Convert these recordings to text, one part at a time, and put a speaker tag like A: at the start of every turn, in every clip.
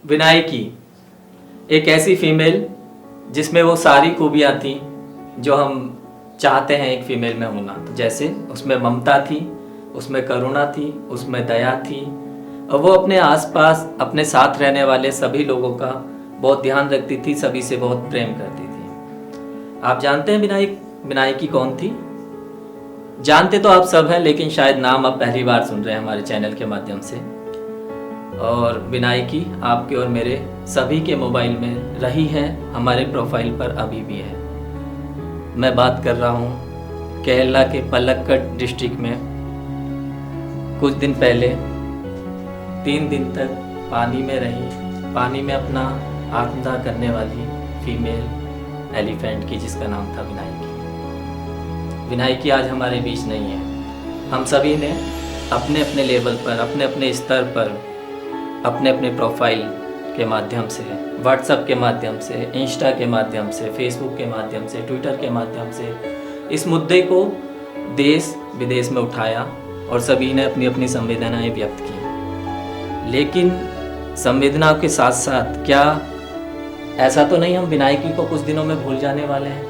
A: विनायकी एक ऐसी फीमेल जिसमें वो सारी खूबियाँ थी जो हम चाहते हैं एक फीमेल में होना। तो जैसे उसमें ममता थी, उसमें करुणा थी, उसमें दया थी, और वो अपने आसपास अपने साथ रहने वाले सभी लोगों का बहुत ध्यान रखती थी, सभी से बहुत प्रेम करती थी। आप जानते हैं विनायकी कौन थी? जानते तो आप सब हैं, लेकिन शायद नाम आप पहली बार सुन रहे हैं हमारे चैनल के माध्यम से। और विनायकी आपके और मेरे सभी के मोबाइल में रही है, हमारे प्रोफाइल पर अभी भी है। मैं बात कर रहा हूँ केरला के पलक्कड डिस्ट्रिक्ट में कुछ दिन पहले 3 दिन तक पानी में रही, पानी में अपना आत्मदाह करने वाली फीमेल एलिफेंट की, जिसका नाम था विनायकी। विनायकी आज हमारे बीच नहीं है। हम सभी ने अपने अपने लेवल पर, अपने अपने स्तर पर, अपने अपने प्रोफाइल के माध्यम से, व्हाट्सएप के माध्यम से, इंस्टा के माध्यम से, फेसबुक के माध्यम से, ट्विटर के माध्यम से इस मुद्दे को देश विदेश में उठाया और सभी ने अपनी अपनी संवेदनाएं व्यक्त की। लेकिन संवेदनाओं के साथ साथ क्या ऐसा तो नहीं हम विनायकी को कुछ दिनों में भूल जाने वाले हैं?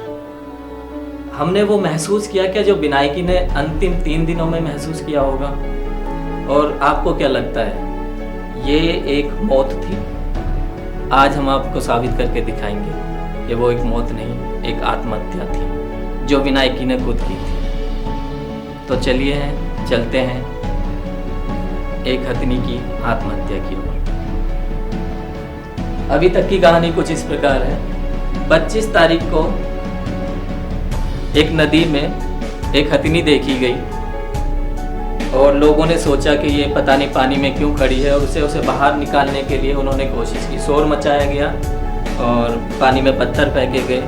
A: हमने वो महसूस किया क्या जो विनायकी ने अंतिम 3 दिनों में महसूस किया होगा? और आपको क्या लगता है, ये एक मौत थी? आज हम आपको साबित करके दिखाएंगे ये वो एक मौत नहीं, एक आत्महत्या थी जो विनायकी ने खुद की थी। तो चलिए चलते हैं एक हथिनी की आत्महत्या की ओर। अभी तक की कहानी कुछ इस प्रकार है। 25 तारीख को एक नदी में एक हथिनी देखी गई और लोगों ने सोचा कि ये पता नहीं पानी में क्यों खड़ी है, और उसे बाहर निकालने के लिए उन्होंने कोशिश की। शोर मचाया गया और पानी में पत्थर फेंके गए,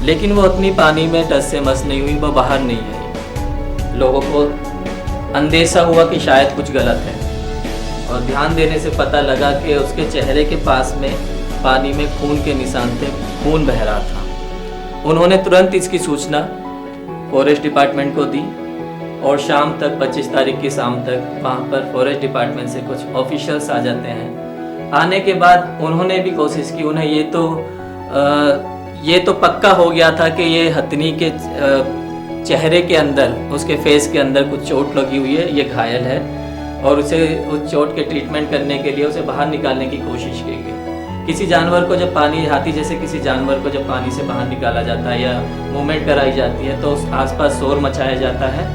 A: लेकिन वो अपनी पानी में टस से मस नहीं हुई, वो बाहर नहीं आई। लोगों को अंदेशा हुआ कि शायद कुछ गलत है, और ध्यान देने से पता लगा कि उसके चेहरे के पास में पानी में खून के निशान थे, खून बह रहा था। उन्होंने तुरंत इसकी सूचना फॉरेस्ट डिपार्टमेंट को दी और शाम तक, 25 तारीख की शाम तक वहाँ पर फॉरेस्ट डिपार्टमेंट से कुछ ऑफिशियल्स आ जाते हैं। आने के बाद उन्होंने भी कोशिश की, उन्हें ये तो पक्का हो गया था कि ये हथिनी के चेहरे के अंदर, उसके फेस के अंदर कुछ चोट लगी हुई है, ये घायल है, और उसे उस चोट के ट्रीटमेंट करने के लिए उसे बाहर निकालने की कोशिश की गई। किसी जानवर को जब पानी, हाथी जैसे किसी जानवर को जब पानी से बाहर निकाला जाता है या मूवमेंट कराई जाती है तो आसपास शोर मचाया जाता है,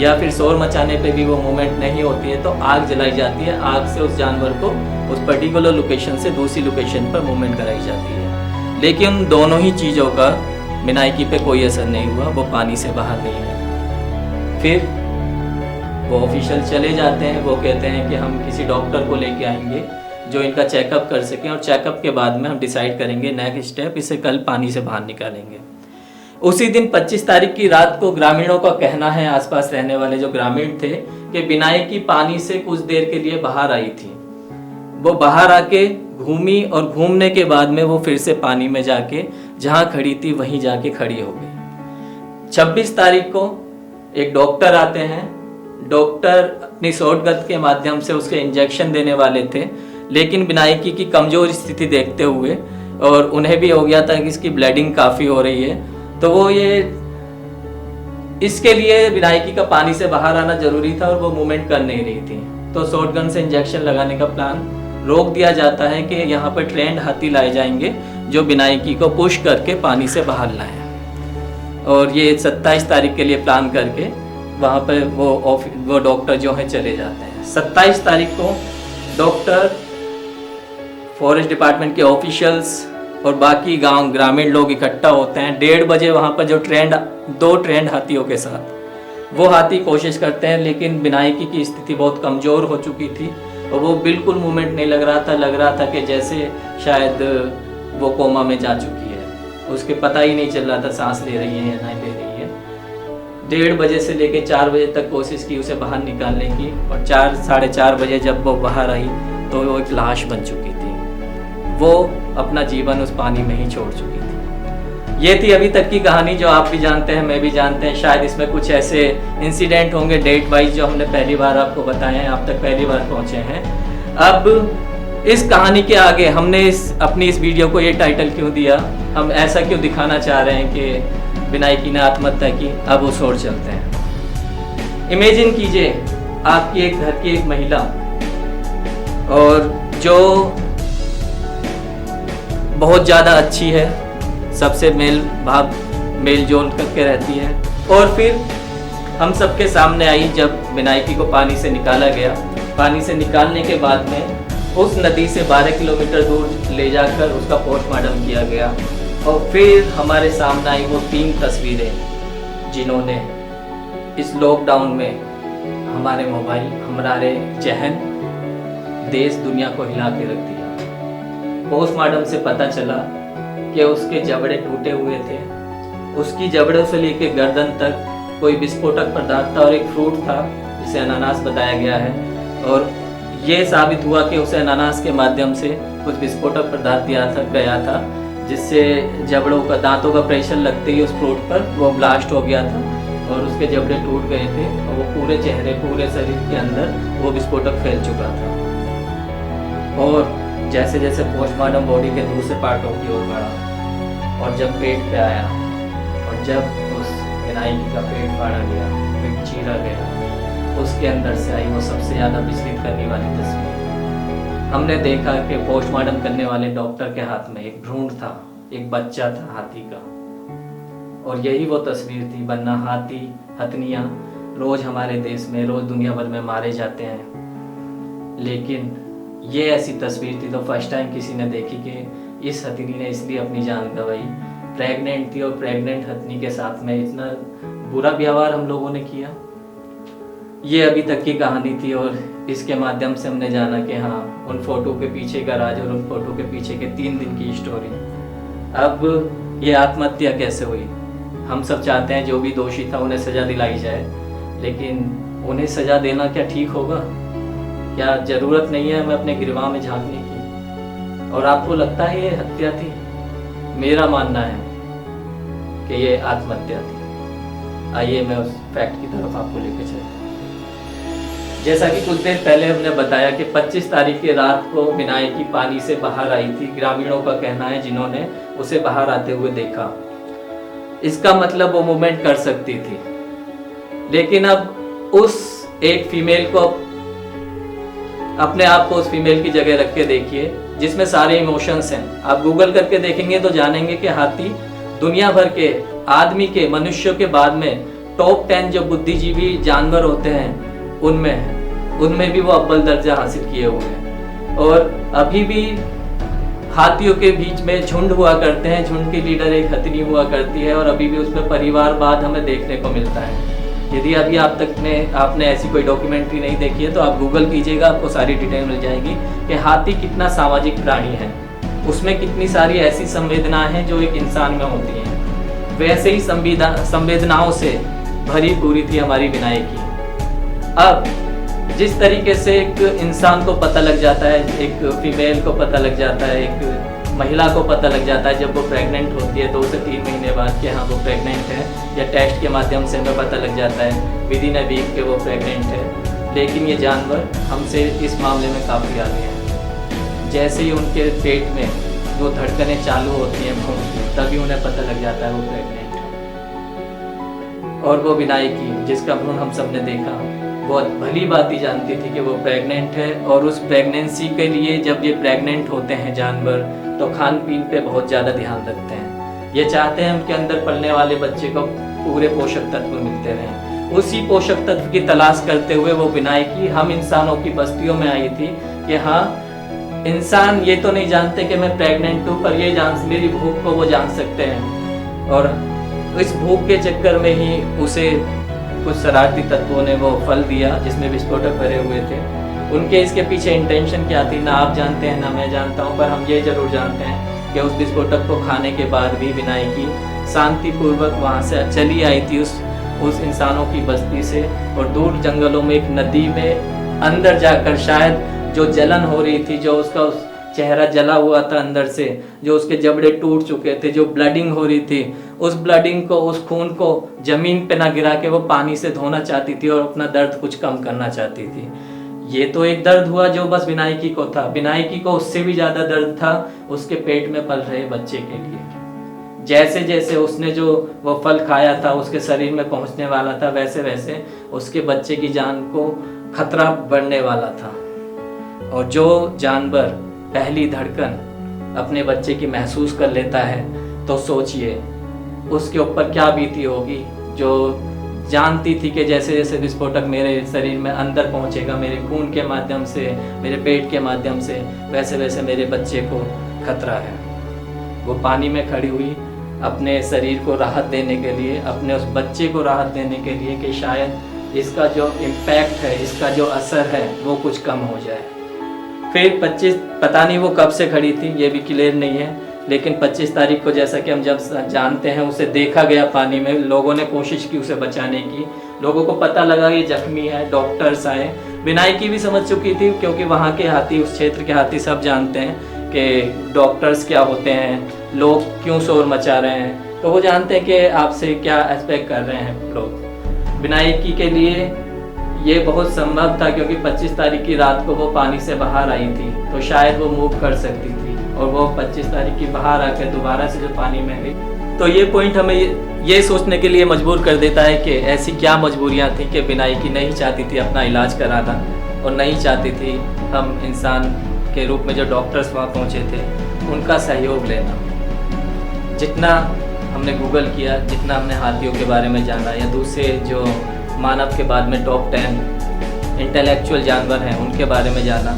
A: या फिर शोर मचाने पे भी वो मूवमेंट नहीं होती है तो आग जलाई जाती है। आग से उस जानवर को उस पर्टिकुलर लोकेशन से दूसरी लोकेशन पर मूवमेंट कराई जाती है। लेकिन दोनों ही चीज़ों का विनायकी पे कोई असर नहीं हुआ, वो पानी से बाहर नहीं है। फिर वो ऑफिशियल चले जाते हैं, वो कहते हैं कि हम किसी डॉक्टर को लेके आएंगे जो इनका चेकअप कर सकें, और चेकअप के बाद में हम डिसाइड करेंगे नेक्स्ट स्टेप, इसे कल पानी से बाहर निकालेंगे। उसी दिन 25 तारीख की रात को ग्रामीणों का कहना है, आसपास रहने वाले जो ग्रामीण थे, कि विनायकी पानी से कुछ देर के लिए बाहर आई थी। वो बाहर आके घूमी और घूमने के बाद में वो फिर से पानी में जाके जहाँ खड़ी थी वहीं जाके खड़ी हो गई। 26 तारीख को एक डॉक्टर आते हैं। डॉक्टर अपनी शॉर्टगन के माध्यम से उसके इंजेक्शन देने वाले थे, लेकिन विनायकी की कमजोर स्थिति देखते हुए, और उन्हें भी हो गया था कि इसकी ब्लीडिंग काफ़ी हो रही है, तो वो इसके लिए विनायकी का पानी से बाहर आना जरूरी था और वो मूवमेंट कर नहीं रही थी। तो शॉटगन से इंजेक्शन लगाने का प्लान रोक दिया जाता है कि यहाँ पर ट्रेंड हाथी लाए जाएंगे जो विनायकी को पुश करके पानी से बाहर लाएं। और ये 27 तारीख के लिए प्लान करके वहाँ पर वो डॉक्टर जो है चले जाते हैं। 27 तारीख को डॉक्टर, फॉरेस्ट डिपार्टमेंट के ऑफिशियल्स और बाकी ग्रामीण लोग इकट्ठा होते हैं। 1:30 बजे वहाँ पर जो 2 ट्रेंड हाथियों के साथ वो हाथी कोशिश करते हैं, लेकिन विनायकी की स्थिति बहुत कमज़ोर हो चुकी थी और वो बिल्कुल मूवमेंट नहीं लग रहा था कि जैसे शायद वो कोमा में जा चुकी है। उसके पता ही नहीं चल रहा था सांस ले रही है या नहीं ले रही है। 1:30 बजे से लेके 4 बजे तक कोशिश की उसे बाहर निकालने की, और 4, साढ़े 4 बजे जब वो बाहर आई तो वो एक लाश बन चुकी थी। वो अपना जीवन उस पानी में ही छोड़ चुकी थी। ये थी अभी तक की कहानी जो आप भी जानते हैं, मैं भी जानते हैं। शायद इसमें कुछ ऐसे इंसिडेंट होंगे डेट वाइज जो हमने पहली बार आपको बताए हैं, आप तक पहली बार पहुंचे हैं। अब इस कहानी के आगे हमने अपनी इस वीडियो को ये टाइटल क्यों दिया, हम ऐसा क्यों दिखाना चाह रहे हैं कि विनायकी ने आत्महत्या की, अब उस ओर चलते हैं। इमेजिन कीजिए आपकी एक घर की एक महिला और जो बहुत ज़्यादा अच्छी है, सबसे मेल जोल करके रहती है, और फिर हम सबके सामने आई जब विनायकी को पानी से निकाला गया। पानी से निकालने के बाद में उस नदी से 12 किलोमीटर दूर ले जाकर उसका पोस्टमार्टम किया गया, और फिर हमारे सामने आई वो 3 तस्वीरें जिन्होंने इस लॉकडाउन में हमारे मोबाइल, हमारे जहन, देश दुनिया को हिला के रख दिया। पोस्टमार्टम से पता चला कि उसके जबड़े टूटे हुए थे, उसकी जबड़ों से लेकर गर्दन तक कोई विस्फोटक पदार्थ था और एक फ्रूट था जिसे अनानास बताया गया है, और ये साबित हुआ कि उसे अनानास के माध्यम से कुछ विस्फोटक पदार्थ गया था जिससे जबड़ों का, दांतों का प्रेशर लगते ही उस फ्रूट पर वो ब्लास्ट हो गया था और उसके जबड़े टूट गए थे और वो पूरे चेहरे, पूरे शरीर के अंदर वो विस्फोटक फैल चुका था। और जैसे जैसे पोस्टमार्टम बॉडी के दूसरे पार्टों की ओर बढ़ा और जब पेट पे आया और जब उस विनायकी का पेट फाड़ा गया, पेट चीरा गया, उसके अंदर से आई वो सबसे ज़्यादा विचलित करने वाली तस्वीर। हमने देखा कि पोस्टमार्टम करने वाले डॉक्टर के हाथ में एक भ्रूण था, एक बच्चा था हाथी का, और यही वो तस्वीर थी, वरना हाथी, हथनियाँ रोज़ हमारे देश में, रोज़ दुनिया भर में मारे जाते हैं, लेकिन ये ऐसी तस्वीर थी तो फर्स्ट टाइम किसी ने देखी कि इस हथनी ने इसलिए अपनी जान गंवाई, प्रेग्नेंट थी और प्रेग्नेंट हथनी के साथ में इतना बुरा व्यवहार हम लोगों ने किया। ये अभी तक की कहानी थी और इसके माध्यम से हमने जाना कि हाँ, उन फोटो के पीछे का राज और उन फोटो के पीछे के 3 दिन की स्टोरी। अब ये आत्महत्या कैसे हुई? हम सब चाहते हैं जो भी दोषी था उन्हें सज़ा दिलाई जाए, लेकिन उन्हें सज़ा देना क्या ठीक होगा? क्या ज़रूरत नहीं है हमें अपने गिरवा में झांकने की? और आपको लगता है ये हत्या थी? मेरा मानना है कि ये आत्महत्या थी। आइए मैं उस फैक्ट की तरफ आपको लेकर चलता हूँ। जैसा कि कुछ देर पहले हमने बताया कि 25 तारीख की रात को विनायकी पानी से बाहर आई थी, ग्रामीणों का कहना है, जिन्होंने उसे बाहर आते हुए देखा। इसका मतलब वो मूवमेंट कर सकती थी, लेकिन अब उस एक फीमेल को, अपने आप को उस फीमेल की जगह रख के देखिए जिसमें सारे इमोशंस हैं। आप गूगल करके देखेंगे तो जानेंगे कि हाथी दुनिया भर के आदमी के, मनुष्यों के बाद में टॉप 10 जो बुद्धिजीवी जानवर होते हैं उनमें भी वो अव्वल दर्जा हासिल किए हुए हैं। और अभी भी हाथियों के बीच में झुंड हुआ करते हैं, झुंड की लीडर एक हथनी हुआ करती है और अभी भी उसमें परिवारवाद हमें देखने को मिलता है। यदि अभी आपने ऐसी कोई डॉक्यूमेंट्री नहीं देखी है तो आप गूगल कीजिएगा, आपको सारी डिटेल मिल जाएगी कि हाथी कितना सामाजिक प्राणी है, उसमें कितनी सारी ऐसी संवेदनाएं हैं जो एक इंसान में होती हैं। वैसे ही संवेदनाओं से भरी पूरी थी हमारी विनायकी। अब जिस तरीके से एक इंसान को पता लग जाता है, एक फीमेल को पता लग जाता है, एक महिला को पता लग जाता है जब वो प्रेग्नेंट होती है 2 से 3 महीने बाद कि हाँ वो प्रेग्नेंट है, या टेस्ट के माध्यम से हमें पता लग जाता है विदिन अ वीक के वो प्रेग्नेंट है। लेकिन ये जानवर हमसे इस मामले में काफ़ी आगे हैं। जैसे ही उनके पेट में वो धड़कनें चालू होती हैं भ्रूण की, तभी उन्हें पता लग जाता है वो प्रेग्नेंट है। और वो विनायकी जिसका भ्रूण हम सब ने देखा, बहुत भली बात ही जानती थी कि वो प्रेग्नेंट है, और उस प्रेगनेंसी के लिए जब ये प्रेग्नेंट होते हैं जानवर तो खान पीन पे बहुत ज़्यादा ध्यान रखते हैं। ये चाहते हैं उनके अंदर पलने वाले बच्चे को पूरे पोषक तत्व मिलते रहें। उसी पोषक तत्व की तलाश करते हुए वो विनायकी हम इंसानों की बस्तियों में आई थी कि हाँ, इंसान ये तो नहीं जानते कि मैं प्रेग्नेंट हूँ, पर ये मेरी भूख को वो जान सकते हैं। और इस भूख के चक्कर में ही उसे कुछ शरारती तत्वों ने वो फल दिया जिसमें विस्फोटक भरे हुए थे। उनके इसके पीछे इंटेंशन क्या थी ना आप जानते हैं ना मैं जानता हूँ, पर हम ये जरूर जानते हैं कि उस विस्फोटक को खाने के बाद भी विनायकी शांतिपूर्वक वहाँ से चली आई थी उस इंसानों की बस्ती से, और दूर जंगलों में एक नदी में अंदर जाकर शायद जो जलन हो रही थी, जो उसका उस चेहरा जला हुआ था अंदर से, जो उसके जबड़े टूट चुके थे, जो ब्लडिंग हो रही थी, उस ब्लडिंग को, उस खून को जमीन पे ना गिरा के वो पानी से धोना चाहती थी और अपना दर्द कुछ कम करना चाहती थी। ये तो एक दर्द हुआ जो बस विनायकी को था। विनायकी को उससे भी ज़्यादा दर्द था उसके पेट में पल रहे बच्चे के लिए। जैसे जैसे उसने जो वो फल खाया था उसके शरीर में पहुंचने वाला था, वैसे वैसे उसके बच्चे की जान को खतरा बढ़ने वाला था। और जो जानवर पहली धड़कन अपने बच्चे की महसूस कर लेता है तो सोचिए उसके ऊपर क्या बीती होगी, जो जानती थी कि जैसे जैसे विस्फोटक मेरे शरीर में अंदर पहुंचेगा, मेरे खून के माध्यम से, मेरे पेट के माध्यम से, वैसे वैसे मेरे बच्चे को खतरा है। वो पानी में खड़ी हुई अपने शरीर को राहत देने के लिए, अपने उस बच्चे को राहत देने के लिए कि शायद इसका जो इम्पैक्ट है, इसका जो असर है वो कुछ कम हो जाए। फिर 25 पता नहीं वो कब से खड़ी थी ये भी क्लियर नहीं है, लेकिन 25 तारीख को जैसा कि हम जब जानते हैं उसे देखा गया पानी में, लोगों ने कोशिश की उसे बचाने की, लोगों को पता लगा ये जख्मी है, डॉक्टर्स आए। विनायकी भी समझ चुकी थी क्योंकि वहाँ के हाथी, उस क्षेत्र के हाथी सब जानते हैं कि डॉक्टर्स क्या होते हैं, लोग क्यों शोर मचा रहे हैं, तो वो जानते हैं कि आपसे क्या एक्सपेक्ट कर रहे हैं लोग। विनायकी के लिए ये बहुत संभव था क्योंकि 25 तारीख की रात को वो पानी से बाहर आई थी तो शायद वो मूव कर सकती थी, और वो 25 तारीख की बाहर आकर दोबारा से जो पानी में गई। तो ये पॉइंट हमें ये सोचने के लिए मजबूर कर देता है कि ऐसी क्या मजबूरियाँ थी कि विनायकी नहीं चाहती थी अपना इलाज कराना, और नहीं चाहती थी हम इंसान के रूप में जो डॉक्टर्स वहाँ पहुँचे थे उनका सहयोग लेना। जितना हमने गूगल किया, जितना हमने हाथियों के बारे में जाना या दूसरे जो मानव के बाद में टॉप 10 इंटेलेक्चुअल जानवर हैं उनके बारे में जाना,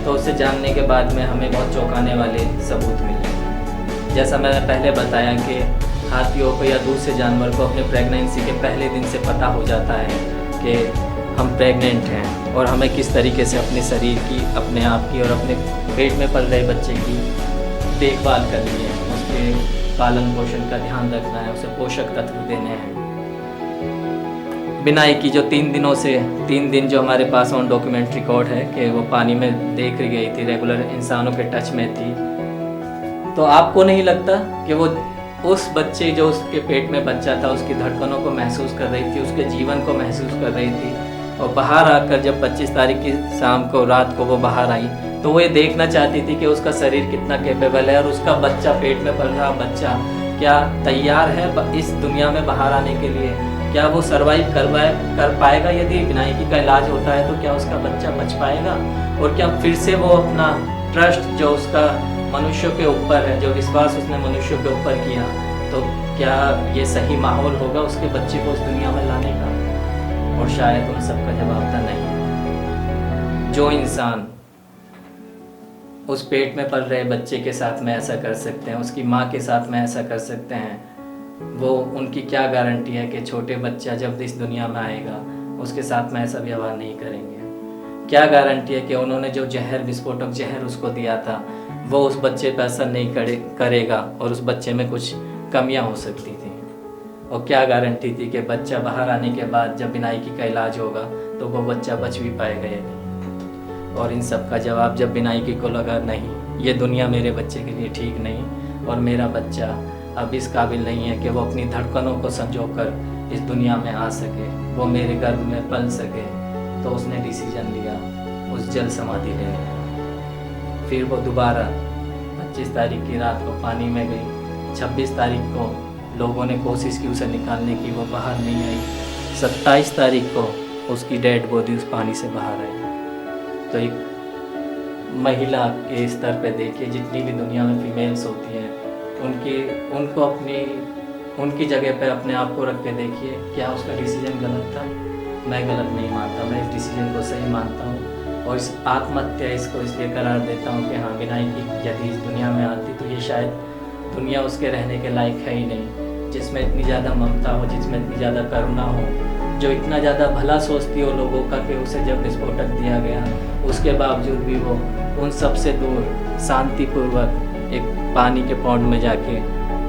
A: तो उससे जानने के बाद में हमें बहुत चौंकाने वाले सबूत मिले। जैसा मैंने पहले बताया कि हाथियों को या दूसरे जानवर को अपने प्रेगनेंसी के पहले दिन से पता हो जाता है कि हम प्रेग्नेंट हैं, और हमें किस तरीके से अपने शरीर की, अपने आप की और अपने पेट में पल रहे बच्चे की देखभाल करनी है, उसके पालन पोषण का ध्यान रखना है, उसे पोषक तत्व देने हैं। विनायकी जो 3 दिन जो हमारे पास ऑन डॉक्यूमेंट रिकॉर्ड है कि वो पानी में देख गई थी, रेगुलर इंसानों के टच में थी, तो आपको नहीं लगता कि वो उस बच्चे जो उसके पेट में बच्चा था उसकी धड़कनों को महसूस कर रही थी, उसके जीवन को महसूस कर रही थी, और बाहर आकर जब 25 तारीख की शाम को, रात को वो बाहर आई तो वो ये देखना चाहती थी कि उसका शरीर कितना कैपेबल है और उसका बच्चा, पेट में पल रहा बच्चा क्या तैयार है इस दुनिया में बाहर आने के लिए, क्या वो सर्वाइव कर पाएगा। यदि विनायकी का इलाज होता है तो क्या उसका बच्चा बच पाएगा, और क्या फिर से वो अपना ट्रस्ट जो उसका मनुष्य के ऊपर है, जो विश्वास उसने मनुष्य के ऊपर किया, तो क्या ये सही माहौल होगा उसके बच्चे को उस दुनिया में लाने का। और शायद उन सब का जवाब था नहीं। जो इंसान उस पेट में पल रहे बच्चे के साथ में ऐसा कर सकते हैं, उसकी माँ के साथ में ऐसा कर सकते हैं, वो उनकी क्या गारंटी है कि छोटे बच्चा जब इस दुनिया में आएगा उसके साथ में ऐसा व्यवहार नहीं करेंगे। क्या गारंटी है कि उन्होंने जो जहर, विस्फोटक जहर उसको दिया था वो उस बच्चे पर असर नहीं करेगा और उस बच्चे में कुछ कमियां हो सकती थी। और क्या गारंटी थी कि बच्चा बाहर आने के बाद जब विनायकी का इलाज होगा तो वो बच्चा बच भी पाएगा या नहीं। और इन सब का जवाब जब विनायकी को लगा, नहीं, ये दुनिया मेरे बच्चे के लिए ठीक नहीं, और मेरा बच्चा अब इस काबिल नहीं है कि वो अपनी धड़कनों को संजोकर इस दुनिया में आ सके, वो मेरे गर्भ में पल सके, तो उसने डिसीजन लिया उस जल समाधि लेने का। फिर वो दोबारा 25 तारीख की रात को पानी में गई। 26 तारीख को लोगों ने कोशिश की उसे निकालने की, वो बाहर नहीं आई। 27 तारीख को उसकी डेड बॉडी उस पानी से बाहर आई। तो एक महिला के स्तर पे देखिए, जितनी भी दुनिया में फीमेल्स होती हैं उनको उनकी जगह पे अपने आप को रख के देखिए, क्या उसका डिसीजन गलत था? मैं गलत नहीं मानता, मैं इस डिसीजन को सही मानता हूँ, और इस आत्महत्या इसको इसलिए करार देता हूँ कि हाँ, विनायकी यदि इस दुनिया में आती तो ये शायद दुनिया उसके रहने के लायक है ही नहीं, जिसमें इतनी ज़्यादा ममता हो, जिसमें इतनी ज़्यादा करुणा हो, जो इतना ज़्यादा भला सोचती हो लोगों का कि उसे जब विस्फोटक दिया गया उसके बावजूद भी वो उन सब से दूर शांतिपूर्वक एक पानी के पौंड में जाके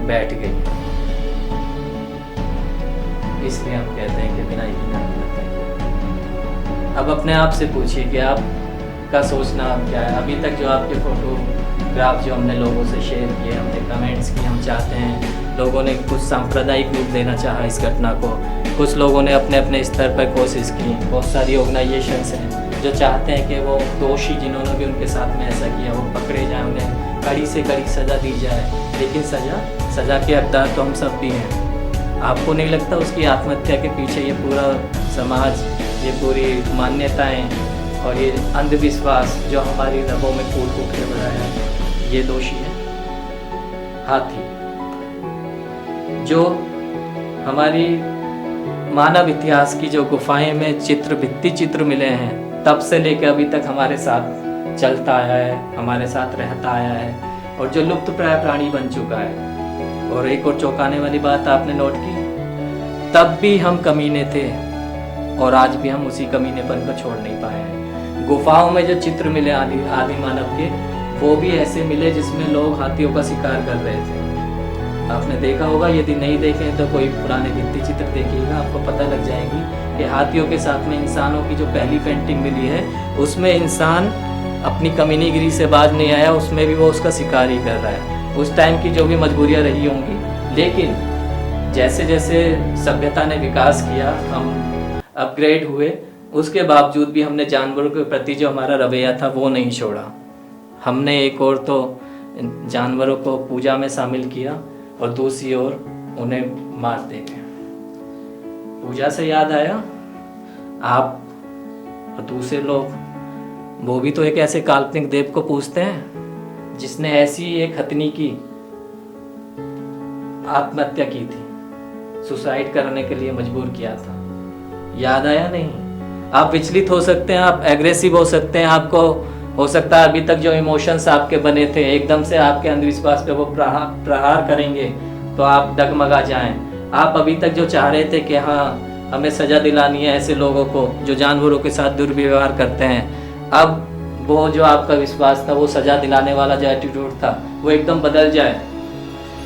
A: बैठ गई। इसलिए हम कहते हैं कि विनायकी नाम रखते हैं। अब अपने आप से पूछिए कि आपका सोचना अब क्या है। अभी तक जो आपके फोटोग्राफ जो हमने लोगों से शेयर किए, हमने कमेंट्स किए, हम चाहते हैं लोगों ने कुछ सांप्रदायिक रूप देना चाहा इस घटना को, कुछ लोगों ने अपने अपने स्तर पर कोशिश की। बहुत सारी ऑर्गेनाइजेशंस हैं जो चाहते हैं कि वो दोषी जिन्होंने भी उनके साथ में ऐसा किया वो पकड़े जाएं, उन्हें कड़ी से कड़ी सज़ा दी जाए। लेकिन सज़ा के हकदार तो हम सब भी हैं। आपको नहीं लगता उसकी आत्महत्या के पीछे ये पूरा समाज, ये पूरी मान्यताएं और ये अंधविश्वास जो हमारी रगों में फूट फूट के भरा है, ये दोषी है? हाथी जो हमारी मानव इतिहास की जो गुफाएं में भित्ति चित्र मिले हैं, तब से लेकर अभी तक हमारे साथ चलता आया है, हमारे साथ रहता आया है और जो लुप्त प्राय प्राणी बन चुका है। और एक और चौंकाने वाली बात आपने नोट की, तब भी हम कमीने थे और आज भी हम उसी कमीनेपन को छोड़ नहीं पाए हैं। गुफाओं में जो चित्र मिले आदि मानव के, वो भी ऐसे मिले जिसमें लोग हाथियों का शिकार कर रहे थे। आपने देखा होगा, यदि नहीं देखे तो कोई पुराने भित्ति चित्र देखिएगा, आपको पता लग जाएगी कि हाथियों के साथ में इंसानों की जो पहली पेंटिंग मिली है, उसमें इंसान अपनी कमीनीगिरी से बाज नहीं आया, उसमें भी वो उसका शिकार ही कर रहा है। उस टाइम की जो भी मजबूरियाँ रही होंगी, लेकिन जैसे जैसे सभ्यता ने विकास किया, हम अपग्रेड हुए, उसके बावजूद भी हमने जानवरों के प्रति जो हमारा रवैया था वो नहीं छोड़ा। हमने एक और तो जानवरों को पूजा में शामिल किया और दूसरी ओर उन्हें मार देंगे। पूजा से याद आया, आप और दूसरे लोग वो भी तो एक ऐसे काल्पनिक देव को पूजते हैं जिसने ऐसी एक हथनी की आत्महत्या की थी, सुसाइड करने के लिए मजबूर किया था। याद आया नहीं? आप विचलित हो सकते हैं, आप एग्रेसिव हो सकते हैं, आपको हो सकता है अभी तक जो इमोशंस आपके बने थे एकदम से आपके अंधविश्वास पे वो प्रहार करेंगे तो आप डगमगा जाएं। आप अभी तक जो चाह रहे थे कि हाँ हमें सज़ा दिलानी है ऐसे लोगों को जो जानवरों के साथ दुर्व्यवहार करते हैं, अब वो जो आपका विश्वास था, वो सज़ा दिलाने वाला जो एटीट्यूड था, वो एकदम बदल जाए।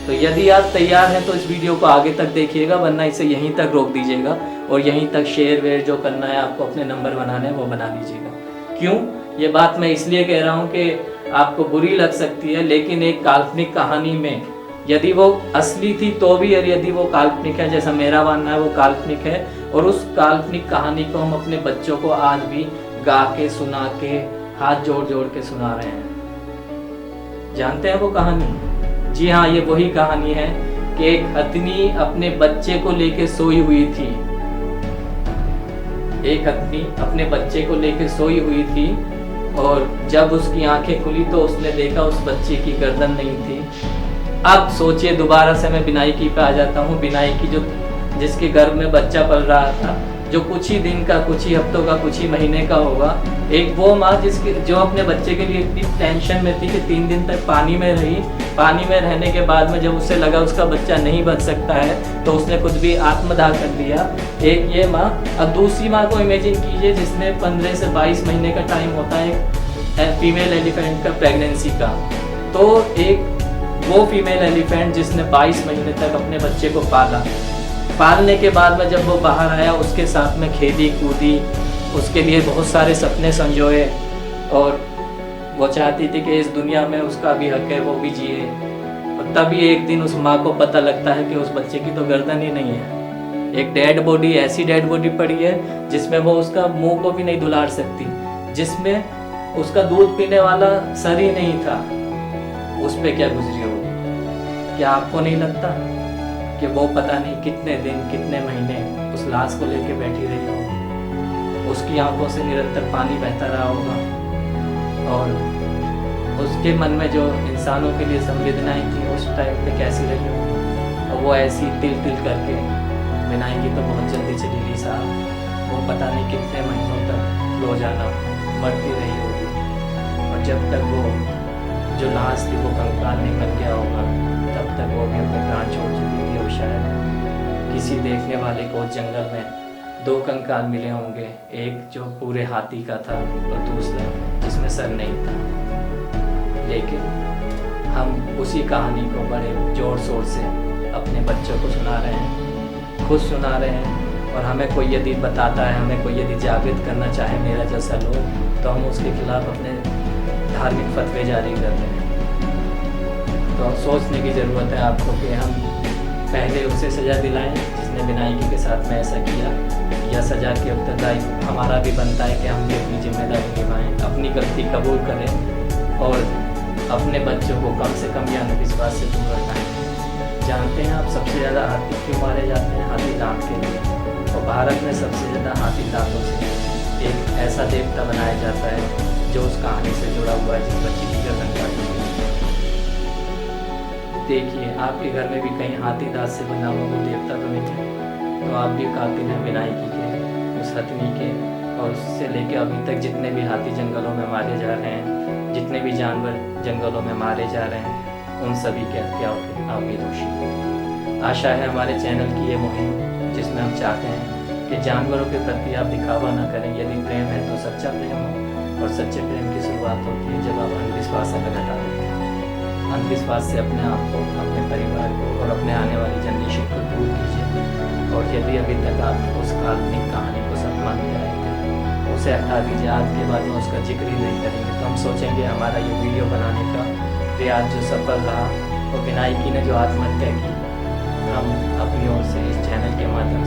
A: तो यदि आप तैयार हैं तो इस वीडियो को आगे तक देखिएगा, वरना इसे यहीं तक रोक दीजिएगा और यहीं तक शेयर वेयर जो करना है आपको अपने नंबर बनाने हैं वो बना लीजिएगा। क्यों ये बात मैं इसलिए कह रहा हूँ कि आपको बुरी लग सकती है, लेकिन एक काल्पनिक कहानी में यदि वो असली थी तो भी, और यदि वो काल्पनिक है, जैसा मेरा मानना है वो काल्पनिक है, और उस काल्पनिक कहानी को हम अपने बच्चों को आज भी गा के सुना के हाथ जोड़ जोड़ के सुना रहे हैं। जानते हैं वो कहानी? जी हाँ, ये वही कहानी है कि एक हथनी अपने बच्चे को लेके सोई हुई थी। एक हथनी अपने बच्चे को लेके सोई हुई थी और जब उसकी आंखें खुली तो उसने देखा उस बच्चे की गर्दन नहीं थी। अब सोचिए, दोबारा से मैं बिनायकी पे आ जाता हूँ। बिनायकी जो जिसके गर्भ में बच्चा पल रहा था, जो कुछ ही दिन का, कुछ ही हफ्तों का, कुछ ही महीने का होगा, एक वो माँ जो अपने बच्चे के लिए इतनी टेंशन में थी कि 3 दिन तक पानी में रही। पानी में रहने के बाद में जब उसे लगा उसका बच्चा नहीं बच सकता है तो उसने खुद भी आत्मदाह कर लिया। एक ये माँ, अब दूसरी माँ को इमेजिन कीजिए जिसने 15 से 22 महीने का टाइम होता है फीमेल एलिफेंट का प्रेगनेंसी का। तो एक वो फीमेल एलिफेंट जिसने 22 महीने तक अपने बच्चे को पालने के बाद में जब वो बाहर आया, उसके साथ में खेली कूदी, उसके लिए बहुत सारे सपने संजोए और वो चाहती थी कि इस दुनिया में उसका भी हक है, वो भी जिए। और तभी एक दिन उस माँ को पता लगता है कि उस बच्चे की तो गर्दन ही नहीं है। एक डेड बॉडी, ऐसी डेड बॉडी पड़ी है जिसमें वो उसका मुंह को भी नहीं दुलार सकती, जिसमें उसका दूध पीने वाला सर ही नहीं था। उस पर क्या गुजरी होगी? क्या आपको नहीं लगता कि वो पता नहीं कितने दिन, कितने महीने उस लाश को लेके बैठी रही होगी? उसकी आंखों से निरंतर पानी बहता रहा होगा और उसके मन में जो इंसानों के लिए संवेदनाएं थी उस टाइम पे कैसी रही होगी? और वो ऐसी तिल तिल करके बिनाएंगी तो बहुत जल्दी चली गई साहब, वो पता नहीं कितने महीनों तक रोजाना मरती रही होगी। और जब तक वो जो लाश थी वो कंकाल नहीं बन गया होगा, तब तक वो भी अपने प्राण छोड़ चुकी थी। और शायद किसी देखने वाले को जंगल में 2 कंकाल मिले होंगे, एक जो पूरे हाथी का था और दूसरा जिसमें सर नहीं था। लेकिन हम उसी कहानी को बड़े जोर शोर से अपने बच्चों को सुना रहे हैं, खुद सुना रहे हैं। और हमें कोई यदि बताता है, हमें कोई यदि जागृत करना चाहे मेरा जैसा लोग, तो हम उसके खिलाफ अपने धार्मिक फतवे जारी कर रहे हैं। तो अब सोचने की ज़रूरत है आपको कि हम पहले उसे सज़ा दिलाएं जिसने बिनायकी के साथ में ऐसा किया, या सज़ा के उत्तरदायी हमारा भी बनता है कि हम भी अपनी जिम्मेदारी निभाएं, अपनी गलती कबूल करें और अपने बच्चों को कम से कम ये अंधविश्वास से दूर रखें। जानते हैं आप सबसे ज़्यादा हाथी क्यों मारे जाते हैं? हाथी दांत के लिए। और भारत में सबसे ज़्यादा हाथी दांतों से एक ऐसा देवता बनाया जाता है जो उस कहानी से जुड़ा हुआ है, जिस बच्चे की गर्दन काटी गई। देखिए आपके घर में भी कहीं हाथी दांत से बना हुआ वो देवता तो नहीं है, तो आप भी कातिल हैं विनायकी के, उस हथनी के। और उससे लेके अभी तक जितने भी हाथी जंगलों में मारे जा रहे हैं, जितने भी जानवर जंगलों में मारे जा रहे हैं, उन सभी के हत्याओं के आप भी दोषी हैं। आशा है हमारे चैनल की ये मुहिम, जिसमें हम चाहते हैं कि जानवरों के प्रति आप दिखावा ना करें। यदि प्रेम है तो सच्चा प्रेम हो, और सच्चे प्रेम की शुरुआत होती है जब आप अंधविश्वास से हटा देते हैं। अंधविश्वास से अपने आप को, अपने परिवार को और अपने आने वाली जनरेशन को दूर कीजिए। और यदि अभी तक आप उस काल्पनिक कहानी को सपना दे रहे थे, उसे हटा दीजिए। आज के बाद में उसका जिक्र ही नहीं करेंगे, तो हम सोचेंगे हमारा ये वीडियो बनाने का प्रयास जो सफल रहा, और विनायकी ने जो आत्महत्या की, हम अपनी ओर से इस चैनल के माध्यम